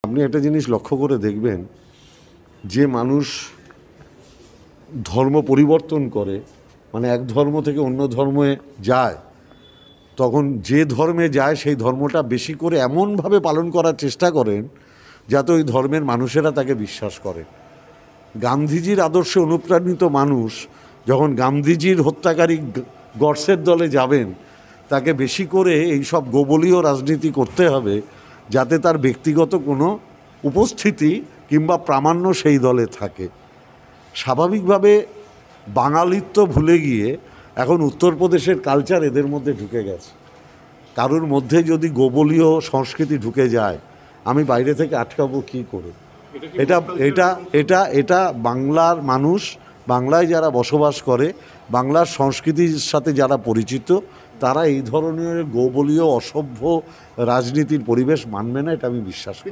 আপনি একটা জিনিস লক্ষ্য করে দেখবেন, যে মানুষ ধর্ম পরিবর্তন করে, মানে এক ধর্ম থেকে অন্য ধর্মে যায়, তখন যে ধর্মে যায় সেই ধর্মটা বেশি করে এমনভাবে পালন করার চেষ্টা করেন যাতে ওই ধর্মের মানুষেরা তাকে বিশ্বাস করে। গান্ধীজির আদর্শে অনুপ্রাণিত মানুষ যখন গান্ধীজির হত্যাকারী গডসের দলে যাবেন, তাকে বেশি করে এইসব গোবলীয় রাজনীতি করতে হবে যাতে তার ব্যক্তিগত কোনো উপস্থিতি কিংবা প্রামাণ্য সেই দলে থাকে। স্বাভাবিকভাবে বাঙালিত্ব ভুলে গিয়ে এখন উত্তরপ্রদেশের কালচার এদের মধ্যে ঢুকে গেছে। কারোর মধ্যে যদি গোবলীয় সংস্কৃতি ঢুকে যায়, আমি বাইরে থেকে আটকাবো কী করে? এটা এটা এটা এটা বাংলার মানুষ, বাংলায় যারা বসবাস করে, বাংলার সংস্কৃতির সাথে যারা পরিচিত, তারা এই ধরনের গোবলীয় অসভ্য রাজনীতির পরিবেশ মানবে না, এটা আমি বিশ্বাস করি।